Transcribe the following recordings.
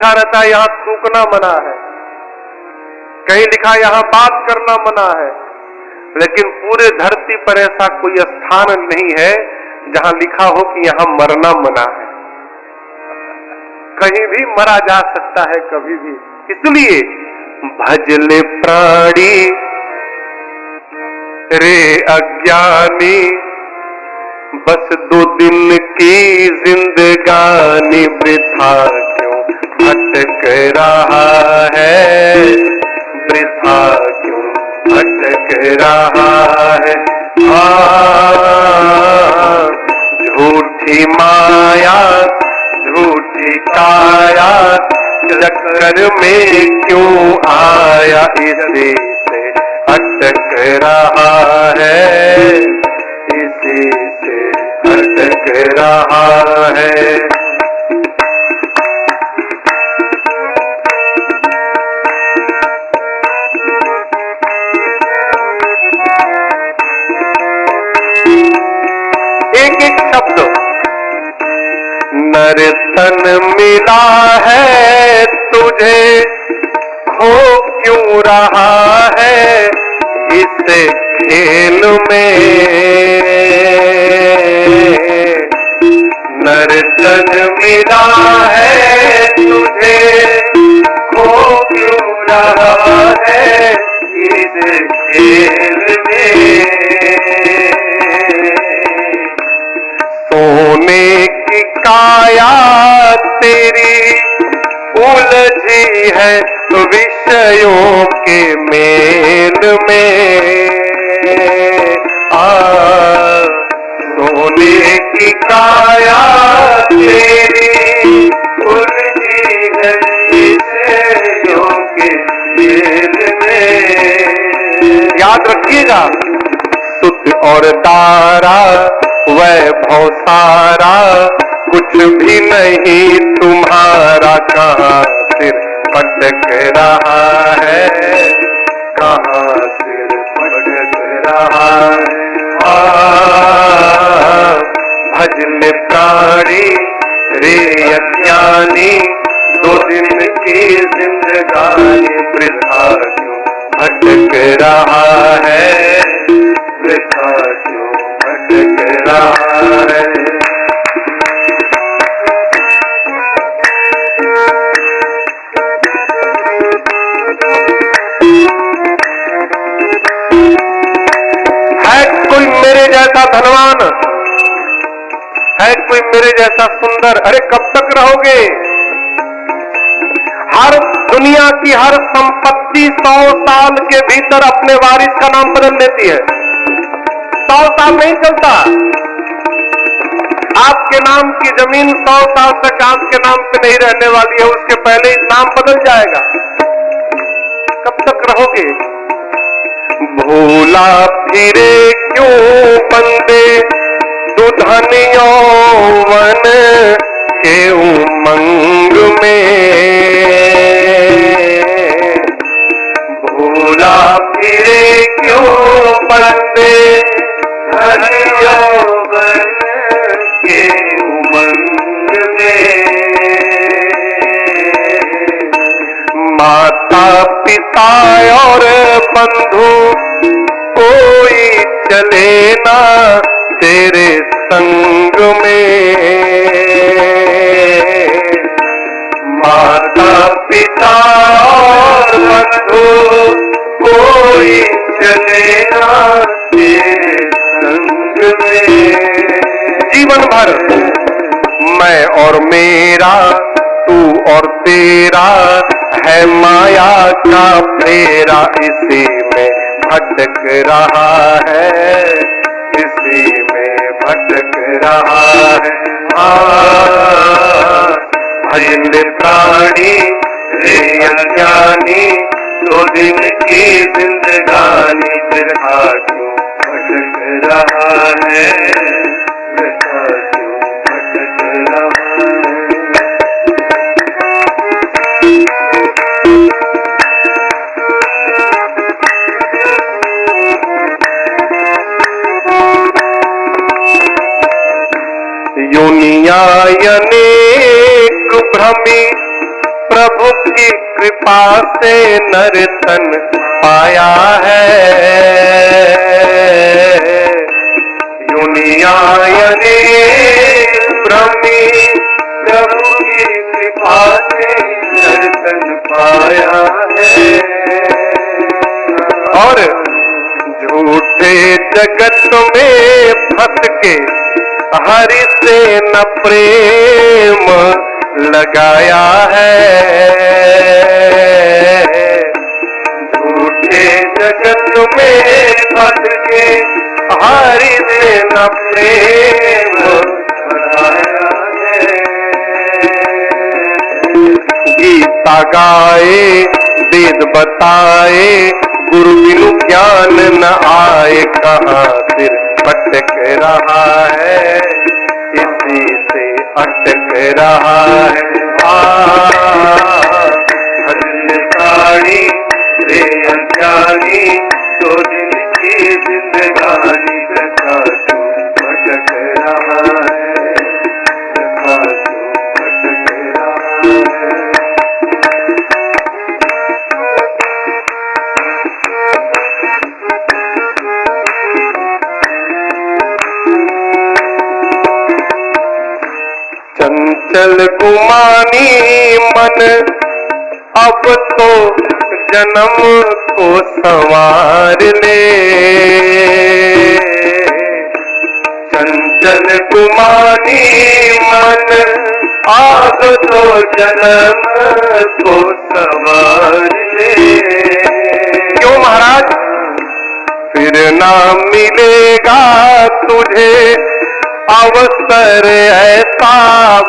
लिखा रहता है यहाँ थूकना मना है, कहीं लिखा यहाँ बात करना मना है, लेकिन पूरे धरती पर ऐसा कोई स्थान नहीं है जहां लिखा हो कि यहाँ मरना मना है। कहीं भी मरा जा सकता है, कभी भी। इसलिए भजले प्राणी रे अज्ञानी, बस 2 दिन की जिंदगानी वृथा क्यों भटक रहा है, वृथा क्यों भटक रहा है। झूठी माया झूठी काया चक्कर में क्यों आया, इसी से अटक रहा है, इसी से अटक रहा है। एक एक शब्द नर्तन मिला है तुझे, खो क्यों रहा है इस खेल में। नर्तन मिला है तुझे, खो क्यों रहा है इस खेल में। सोने की काया तेरी उलझी है विषयों के मेल में। सोने की काया तेरी उलझी है विषयों के मेल में। याद रखिएगा, सुध और दारा वैभव सारा कुछ भी नहीं तुम्हारा, कहाँ सिर पटक रहा है, कहाँ सिर पटक रहा है। भजले प्राणी रे अज्ञानी, 2 दिन की जिंदगानी वृथा क्यों भटक रहा है, वृथा क्यों भटक रहा है। कोई मेरे जैसा धनवान है, कोई मेरे जैसा सुंदर, अरे कब तक रहोगे। हर दुनिया की हर संपत्ति 100 साल के भीतर अपने वारिस का नाम बदल लेती है। 100 साल नहीं चलता। आपके नाम की जमीन 100 साल तक आपके नाम पे नहीं रहने वाली है, उसके पहले ही नाम बदल जाएगा। कब तक रहोगे। भूला फिरे क्यों बंदे दुल्हन यौवन के उमंग में। भूला फिरे क्यों बंदे दुल्हन यौवन के उमंग में। माता पिता और बंधु कोई चले ना तेरे संग में। माता पिता और बंधु कोई चले ना तेरे संग में। जीवन भर मैं और मेरा, तू और तेरा है माया का फेरा, इसी में भटक रहा है, इसी में भटक रहा है। भजले प्राणी रे अज्ञानी, 2 दिन की जिंदगानी वृथा क्यों भटक रहा है, वृथा क्यों भटक रहा है। योनिया अनेक भ्रमी प्रभु की कृपा से नर्तन पाया है। युनियायने ब्रह्मी प्रभु की कृपा से नर्तन पाया है। और झूठे जगत में फंस के हरि से न प्रेम लगाया है। झूठे जगत में फंस के हरि से न प्रेम लगाया है। गीता गाए वेद बताए गुरु बिनु ज्ञान न आए, कहाँ सिर भटक रहा है, इसी से अटक रहा है। भजन प्राणी रे अज्ञानी, तो दिन की जिंदगानी कथा तू भटक रहा है, कथा तू भटक रहा है। चंचल गुमानी मन अब तो जन्म को संवार ले। चंचल गुमानी मन अब तो जन्म को संवार ले। क्यों महाराज? फिर ना मिलेगा तुझे अवसर ऐसा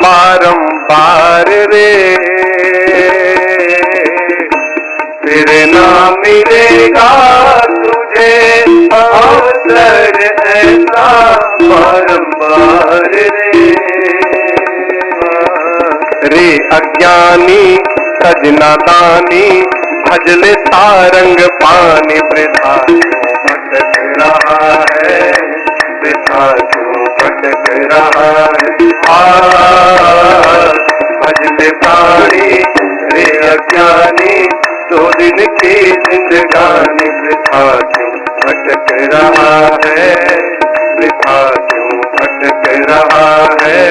बारंबार रे। फिर ना मिलेगा तुझे अवसर ऐसा बारंबार रे अज्ञानी तज नादानी, भजले सारंग पानी वृथा भटक रहा है, वृथा भटक रहा है। भजले प्राणी रे अज्ञानी, दो दिन की जिंदगानी वृथा क्यों भटक रहा है, वृथा क्यों भटक रहा है,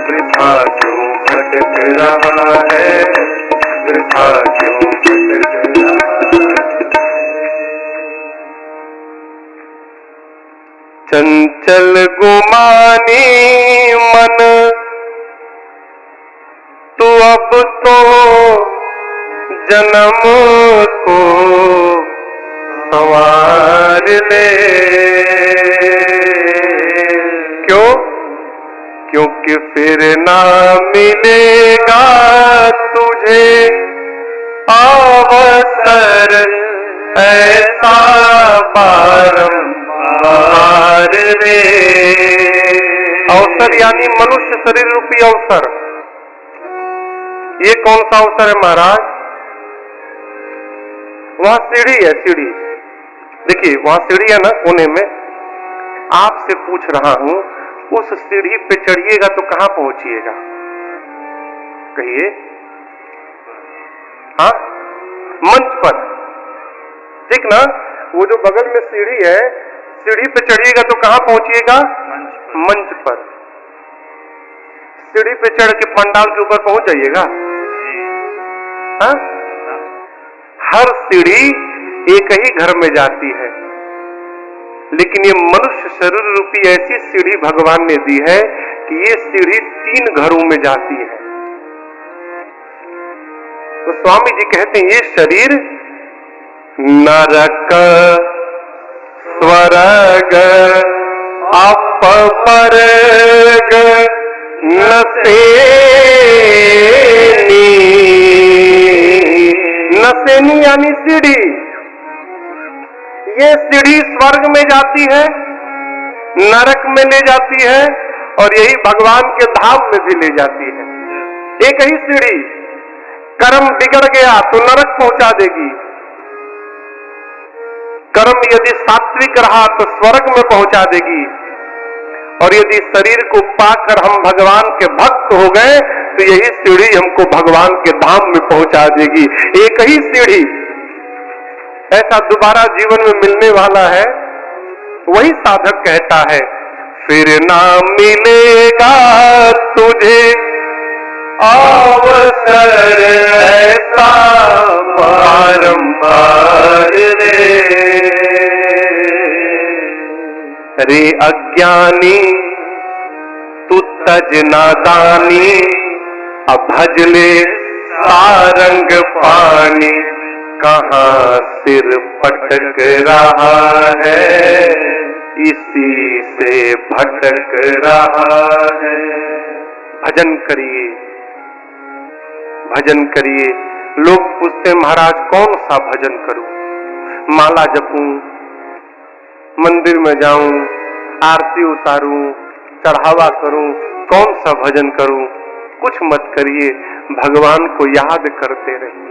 वृथा क्यों भटक रहा है, वृथा क्यों भटक रहा है। चंचल गुमानी मन तू अब तो जन्म को संवार ले। क्यों? क्योंकि फिर ना मिलेगा तुझे अवसर ऐसा बारंबार रे। अवसर यानी मनुष्य शरीर रूपी अवसर। ये कौन सा अवसर है महाराज? वहां सीढ़ी है, सीढ़ी देखिए, वहां सीढ़ी है ना कोने में। आपसे पूछ रहा हूं, उस सीढ़ी पे चढ़िएगा तो कहां पहुंचिएगा? कहिए। हाँ, मंच पर, ठीक ना? वो जो बगल में सीढ़ी है, सीढ़ी पे चढ़िएगा तो कहां पहुंचिएगा? मंच पर। सीढ़ी पे चढ़ के पंडाल के ऊपर पहुंच जाइएगा? हाँ? हर सीढ़ी एक ही घर में जाती है, लेकिन ये मनुष्य शरीर रूपी ऐसी सीढ़ी भगवान ने दी है कि ये सीढ़ी 3 घरों में जाती है। तो स्वामी जी कहते हैं, ये शरीर नरक स्वर्ग अपवर्ग नसेनी यानी सीढ़ी। ये सीढ़ी स्वर्ग में जाती है, नरक में ले जाती है, और यही भगवान के धाम में भी ले जाती है। एक ही सीढ़ी। कर्म बिगड़ गया तो नरक पहुंचा देगी, कर्म यदि सात्विक रहा तो स्वर्ग में पहुंचा देगी, और यदि शरीर को पाकर हम भगवान के भक्त हो गए तो यही सीढ़ी हमको भगवान के धाम में पहुंचा देगी। एक ही सीढ़ी ऐसा दोबारा जीवन में मिलने वाला है। वही साधक कहता है, फिर ना मिलेगा तुझे अवसर ऐसा बारंबार रे अज्ञानी तू तज नादानी, अब भज ले सारंग पानी, कहाँ सिर पटक रहा है इसी से भटक रहा है। भजन करिए, भजन करिए। लोग पूछते महाराज कौन सा भजन करूं, माला जपूं, मंदिर में जाऊं, आरती उतारूं, चढ़ावा करूं, कौन सा भजन करूं? कुछ मत करिए, भगवान को याद करते रहिए।